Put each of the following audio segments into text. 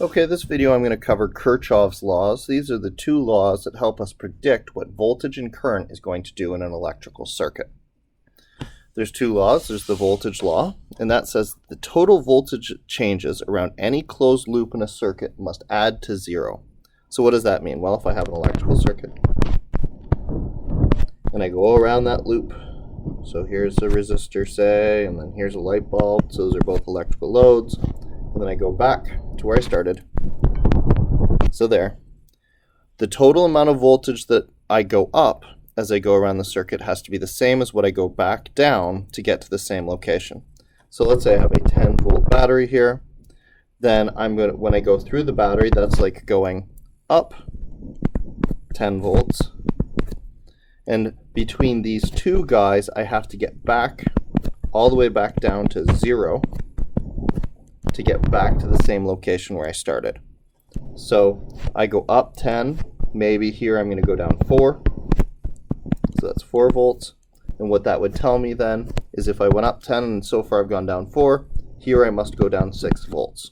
Okay, this video I'm going to cover Kirchhoff's laws. These are the two laws that help us predict what voltage and current is going to do in an electrical circuit. There's two laws. There's the voltage law, and that says the total voltage changes around any closed loop in a circuit must add to zero. So what does that mean? Well, if I have an electrical circuit and I go around that loop, so here's a resistor, say, and then here's a light bulb, so those are both electrical loads, and then I go back to where I started. So there. The total amount of voltage that I go up as I go around the circuit has to be the same as what I go back down to get to the same location. So let's say I have a 10 volt battery here. Then when I go through the battery, that's like going up 10 volts. And between these two guys, I have to get back all the way back down to 0 to get back to the same location where I started. So I go up 10, maybe here I'm going to go down 4. So that's 4 volts. And what that would tell me then is if I went up 10 and so far I've gone down 4, here I must go down 6 volts.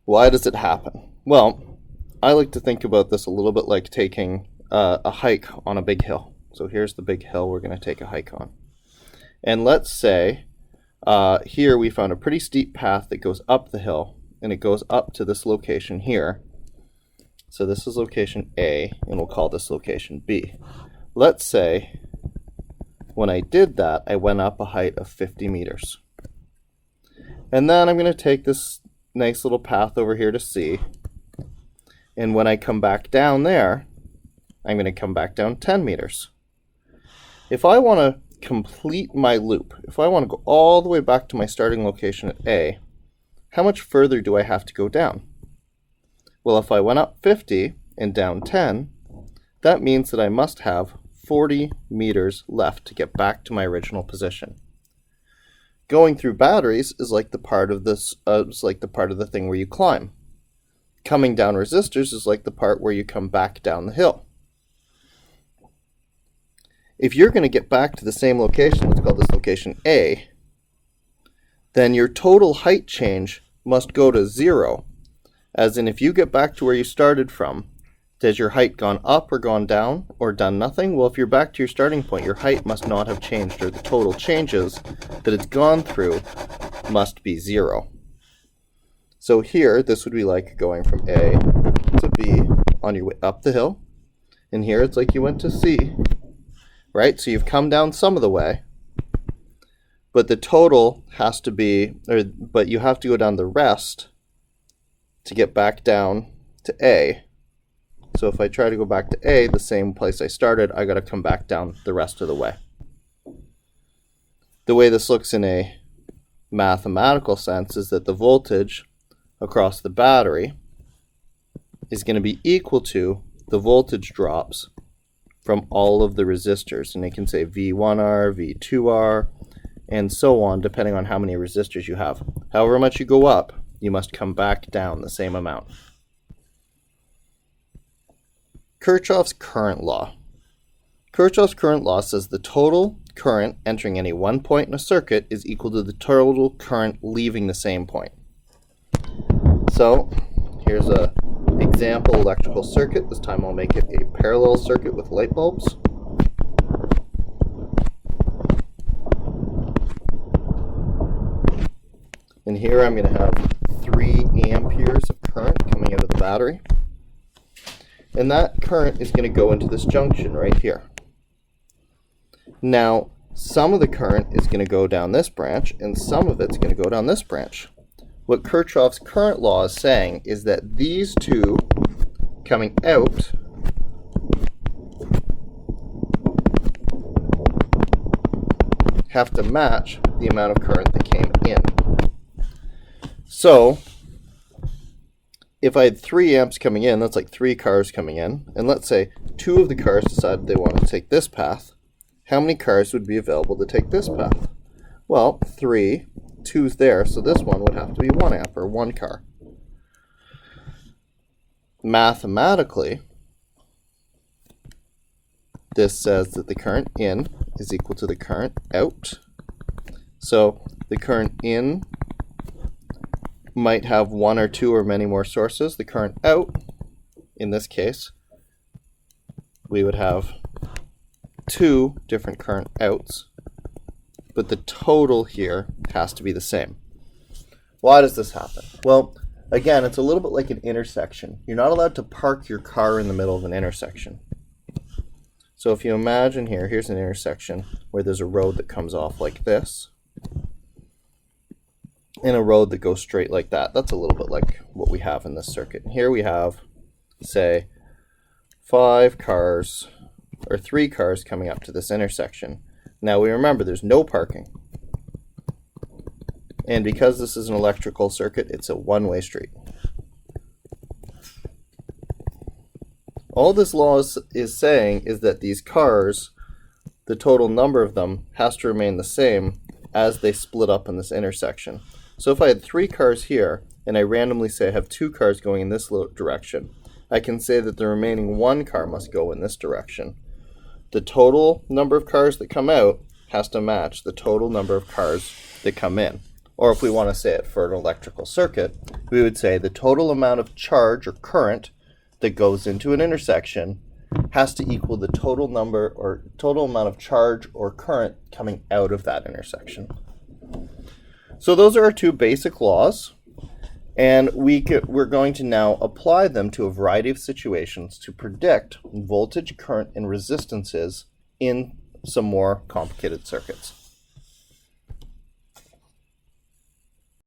Why does it happen? Well, I like to think about this a little bit like taking a hike on a big hill. So here's the big hill we're going to take a hike on. And let's say here we found a pretty steep path that goes up the hill, and it goes up to this location here. So this is location A, and we'll call this location B. Let's say when I did that, I went up a height of 50 meters. And then I'm going to take this nice little path over here to C. And when I come back down there, I'm going to come back down 10 meters. If I want to complete my loop, if I want to go all the way back to my starting location at A, how much further do I have to go down? Well, if I went up 50 and down 10, that means that I must have 40 meters left to get back to my original position. Going through batteries is like the part of the thing where you climb. Coming down resistors is like the part where you come back down the hill. If you're going to get back to the same location, let's call this location A, then your total height change must go to 0. As in, if you get back to where you started from, has your height gone up or gone down or done nothing? Well, if you're back to your starting point, your height must not have changed, or the total changes that it's gone through must be 0. So here, this would be like going from A to B on your way up the hill. And here it's like you went to C, right? So you've come down some of the way, but the total has to be, but you have to go down the rest to get back down to A. So if I try to go back to A, the same place I started, I got to come back down the rest of the way. The way this looks in a mathematical sense is that the voltage across the battery is going to be equal to the voltage drops from all of the resistors. And you can say V1R, V2R, and so on, depending on how many resistors you have. However much you go up, you must come back down the same amount. Kirchhoff's current law. Kirchhoff's current law says the total current entering any one point in a circuit is equal to the total current leaving the same point. So here's an example electrical circuit. This time I'll make it a parallel circuit with light bulbs. And here I'm going to have 3 amperes of current coming out of the battery. And that current is going to go into this junction right here. Now, some of the current is going to go down this branch, and some of it's going to go down this branch. What Kirchhoff's current law is saying is that these two coming out have to match the amount of current that came in. So, if I had 3 amps coming in, that's like 3 cars coming in, and let's say 2 of the cars decided they want to take this path, how many cars would be available to take this path? Well, 3, 2's there, so this one would have to be 1 amp, or 1 car. Mathematically, this says that the current in is equal to the current out. So the current in might have one or two or many more sources. The current out, in this case, we would have two different current outs, but the total here has to be the same. Why does this happen? Well, again, it's a little bit like an intersection. You're not allowed to park your car in the middle of an intersection. So if you imagine here's an intersection where there's a road that comes off like this, and a road that goes straight like that. That's a little bit like what we have in this circuit. Here we have, say, 5 cars or 3 cars coming up to this intersection. Now we remember there's no parking. And because this is an electrical circuit, it's a one-way street. All this law is saying is that these cars, the total number of them, has to remain the same as they split up in this intersection. So if I had 3 cars here, and I randomly say I have 2 cars going in this direction, I can say that the remaining 1 car must go in this direction. The total number of cars that come out has to match the total number of cars that come in. Or if we want to say it for an electrical circuit, we would say the total amount of charge or current that goes into an intersection has to equal the total number or total amount of charge or current coming out of that intersection. So those are our 2 basic laws, and we're going to now apply them to a variety of situations to predict voltage, current, and resistances in some more complicated circuits.